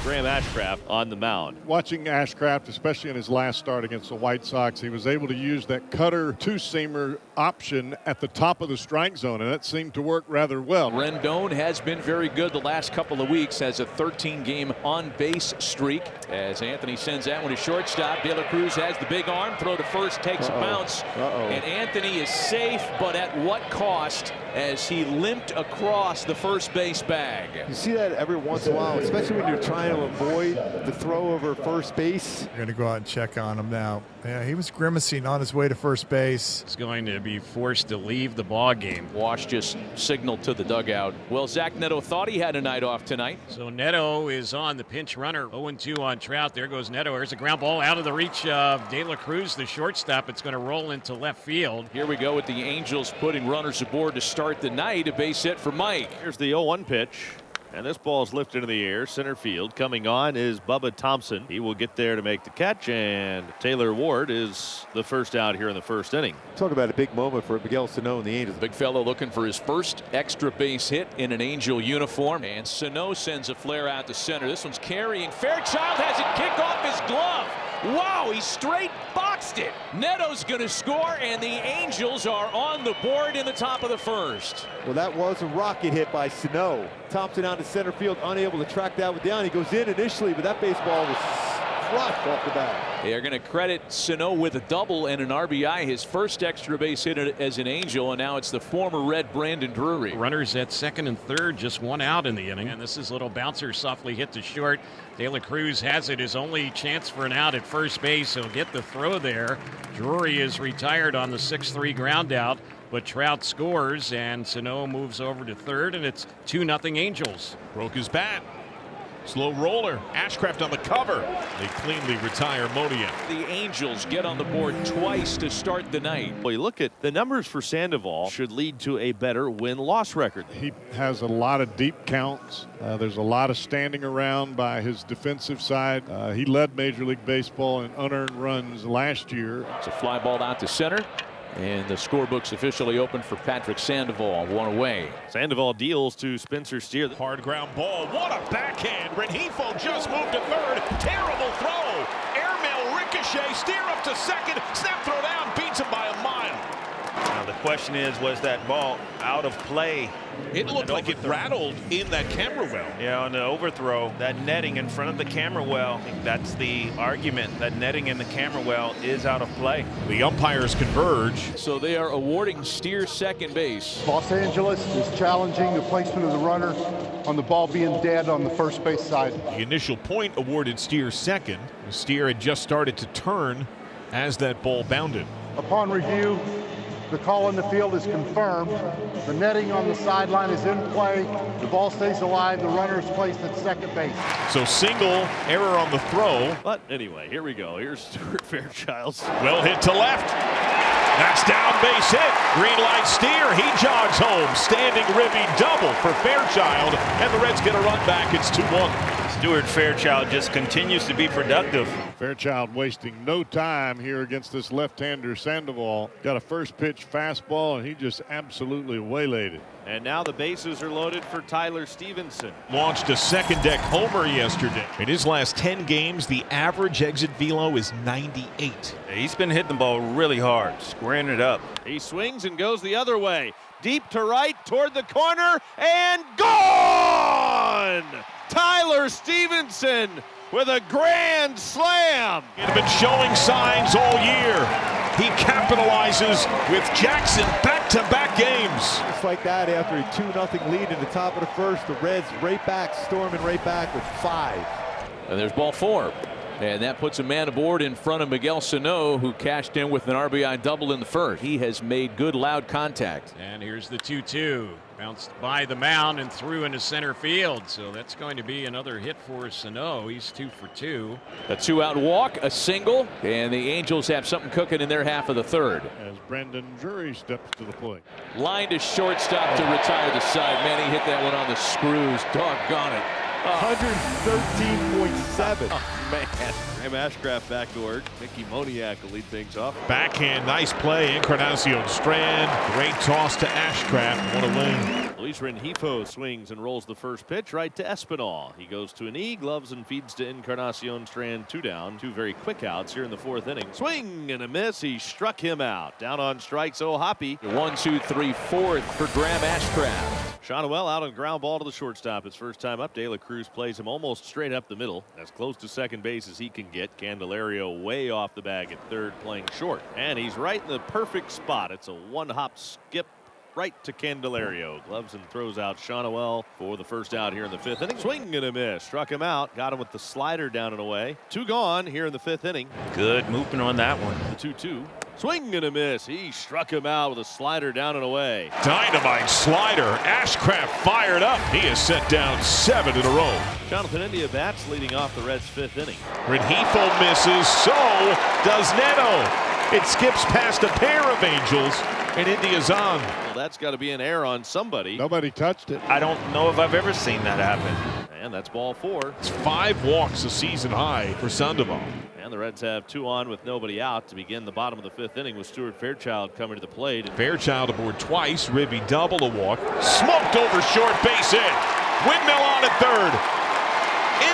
Graham Ashcraft on the mound. Watching Ashcraft, especially in his last start against the White Sox, he was able to use that cutter two-seamer option at the top of the strike zone, and that seemed to work rather well. Rendon has been very good the last couple of weeks, has a 13-game on-base streak. As Anthony sends that one to shortstop, De La Cruz has the big arm, throw to first, takes a bounce, and Anthony is safe, but at what cost as he limped across the first base bag. You see that every once in a while, especially when you're trying to avoid the throw over first base. You're going to go out and check on him now. Yeah, he was grimacing on his way to first base. He's going to be forced to leave the ball game. Walsh just signaled to the dugout. Well, Zach Neto thought he had a night off tonight. So Neto is on the pinch runner. 0-2 on Trout. There goes Neto. There's a ground ball out of the reach of De La Cruz, the shortstop. It's going to roll into left field. Here we go with the Angels putting runners aboard to start the night. A base hit for Mike. Here's the 0-1 pitch. And this ball is lifted in the air, center field. Coming on is Bubba Thompson. He will get there to make the catch, and Taylor Ward is the first out here in the first inning. Talk about a big moment for Miguel Sano and the Angels. Big fellow looking for his first extra base hit in an Angel uniform, and Sano sends a flare out to center. This one's carrying. Fairchild has it kicked off his glove. Wow, he straight boxed it. Neto's going to score, and the Angels are on the board in the top of the first. Well, that was a rocket hit by Sano. Thompson out to center field, unable to track that one down. He goes in initially, but that baseball was flushed off the bat. They are going to credit Sano with a double and an RBI, his first extra base hit as an Angel, and now it's the former Red Brandon Drury. Runners at second and third, just one out in the inning, and this is a little bouncer softly hit to short. De La Cruz has it, his only chance for an out at first base. He'll get the throw there. Drury is retired on the 6-3 ground out, but Trout scores, and Sano moves over to third, and it's 2-0 Angels. Broke his bat. Slow roller. Ashcraft on the cover. They cleanly retire Modia. The Angels get on the board twice to start the night. Well, you look at the numbers for Sandoval, should lead to a better win-loss record. He has a lot of deep counts. There's a lot of standing around by his defensive side. He led Major League Baseball in unearned runs last year. It's a fly ball out to center. And the scorebook's officially open for Patrick Sandoval, one away. Sandoval deals to Spencer Steer. Hard ground ball. What a backhand. Rengifo just moved to third. Terrible throw. Airmail ricochet. Steer up to second. Snap throw down. Beats him by a mile. Now the question is, was that ball out of play? It looked like it rattled in that camera well. Yeah, on the overthrow, that netting in front of the camera well, I think that's the argument. That netting in the camera well is out of play. The umpires converge. So they are awarding Steer second base. Los Angeles is challenging the placement of the runner on the ball being dead on the first base side. The initial point awarded Steer second. Steer had just started to turn as that ball bounded. Upon review, the call in the field is confirmed. The netting on the sideline is in play. The ball stays alive. The runner is placed at second base. So single, error on the throw. But anyway, here we go. Here's Stuart Fairchild. Well hit to left. That's down base hit. Green light Steer. He jogs home. Standing ribby double for Fairchild. And the Reds get a run back. It's 2-1. Stuart Fairchild just continues to be productive. Fairchild wasting no time here against this left-hander Sandoval. Got a first pitch fastball, and he just absolutely waylaid it. And now the bases are loaded for Tyler Stevenson. Launched a second deck homer yesterday. In his last 10 games, the average exit velo is 98. He's been hitting the ball really hard, squaring it up. He swings and goes the other way. Deep to right, toward the corner, and gone! Tyler Stevenson with a grand slam. He's been showing signs all year. He capitalizes with Jackson back-to-back games. Just like that, after a 2-0 lead in the top of the first, the Reds right back, storming right back with 5. And there's ball 4. And that puts a man aboard in front of Miguel Sano, who cashed in with an RBI double in the first. He has made good, loud contact. And here's the 2-2. Bounced by the mound and threw into center field. So that's going to be another hit for Sano. He's 2 for 2. A 2-out walk, a single, and the Angels have something cooking in their half of the third. As Brandon Drury steps to the plate. Line to shortstop to retire the side. Man, he hit that one on the screws. Doggone it. 113.7. Oh, man. Graham Ashcraft backdoored. Mickey Moniak will lead things off. Backhand, nice play. Encarnacion Strand. Great toss to Ashcraft. What a win. Luis Rengifo swings and rolls the first pitch right to Espinal. He goes to a knee, gloves, and feeds to Encarnacion Strand. 2 down. 2 very quick outs here in the 4th inning. Swing and a miss. He struck him out. Down on strikes, O'Hoppe. 1, 2, 3, 4th for Graham Ashcraft. Shonwell out on ground ball to the shortstop. His first time up. De La Cruz plays him almost straight up the middle. As close to second base as he can get. Candelario way off the bag at third, playing short. And he's right in the perfect spot. It's a 1-hop skip right to Candelario. Gloves and throws out Shonwell for the first out here in the 5th inning. Swing and a miss. Struck him out. Got him with the slider down and away. 2 gone here in the 5th inning. Good movement on that one. The 2-2. Swing and a miss. He struck him out with a slider down and away. Dynamite slider. Ashcraft fired up. He has set down 7 in a row. Jonathan India bats leading off the Reds' 5th inning. Rengifo misses. So does Neto. It skips past a pair of Angels, and India's on. Well, that's got to be an error on somebody. Nobody touched it. I don't know if I've ever seen that happen. And that's ball 4. It's 5 walks, a season high for Sandoval. And the Reds have 2 on with nobody out to begin the bottom of the 5th inning with Stuart Fairchild coming to the plate. Fairchild aboard twice. Ribby double, a walk. Smoked over short, base hit. Windmill on at third.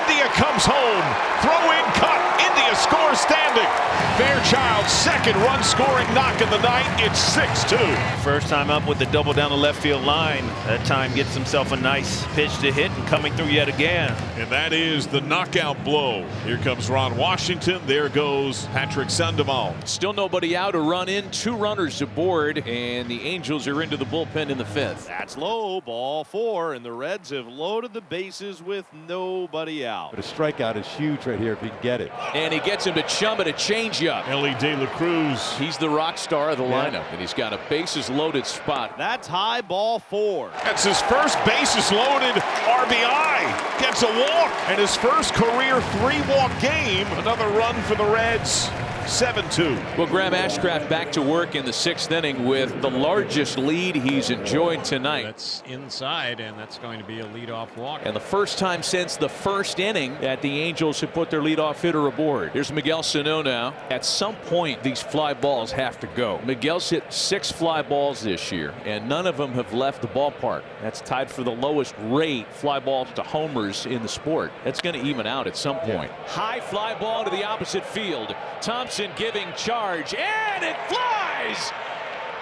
India comes home. Throw in cut. India scores standing. Fairchild's second run scoring knock of the night. It's 6-2. First time up with the double down the left field line. That time gets himself a nice pitch to hit and coming through yet again. And that is the knockout blow. Here comes Ron Washington. There goes Patrick Sandoval. Still nobody out, a run in, 2 runners aboard, and the Angels are into the bullpen in the 5th. That's low, ball 4, and the Reds have loaded the bases with nobody out. But a strikeout is huge right here if he can get it. And he gets him to chum it, a changeup. Ellie De La Cruz. He's the rock star of the lineup, and he's got a bases loaded spot. That's high, ball 4. That's his first bases loaded RBI. Gets a walk, and his first career 3-walk game. Another run for the Reds. 7-2. Well, Graham Ashcraft back to work in the 6th inning with the largest lead he's enjoyed tonight. That's inside, and that's going to be a leadoff walk. And the first time since the 1st inning that the Angels have put their leadoff hitter aboard. Here's Miguel Sano now. At some point, these fly balls have to go. Miguel's hit 6 fly balls this year, and none of them have left the ballpark. That's tied for the lowest rate fly balls to homers in the sport. That's going to even out at some point. High fly ball to the opposite field. Thompson giving charge, and it flies!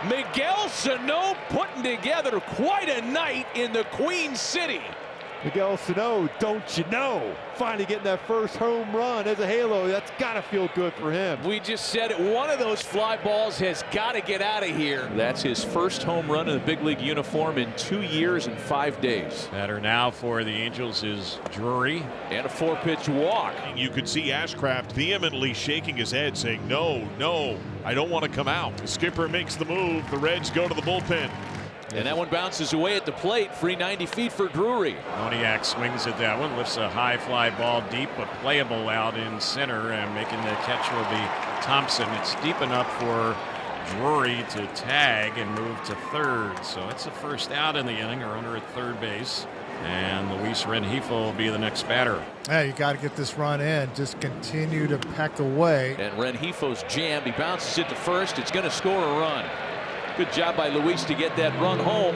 Miguel Sano putting together quite a night in the Queen City. Miguel Sano, don't you know? Finally getting that first home run as a halo. That's got to feel good for him. We just said it. One of those fly balls has got to get out of here. That's his first home run in the big league uniform in 2 years and 5 days. Batter now for the Angels is Drury. And a 4-pitch walk. You could see Ashcraft vehemently shaking his head, saying, no, no, I don't want to come out. The skipper makes the move. The Reds go to the bullpen. And that one bounces away at the plate. Free 90 feet for Drury. Moniak swings at that one, lifts a high fly ball deep, but playable out in center, and making the catch will be Thompson. It's deep enough for Drury to tag and move to third. So it's the first out in the inning, a runner at third base. And Luis Rengifo will be the next batter. Yeah, you got to get this run in. Just continue to peck away. And Rengifo's jammed. He bounces it to first. It's going to score a run. Good job by Luis to get that run home.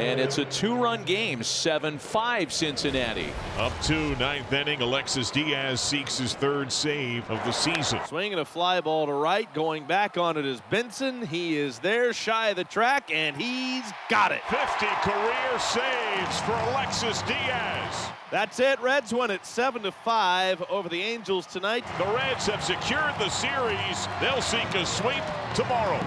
And it's a 2-run game, 7-5 Cincinnati. Up to 9th inning, Alexis Diaz seeks his 3rd save of the season. Swinging a fly ball to right, going back on it is Benson. He is there shy of the track, and he's got it. 50 career saves for Alexis Diaz. That's it. Reds win it 7-5 over the Angels tonight. The Reds have secured the series. They'll seek a sweep tomorrow.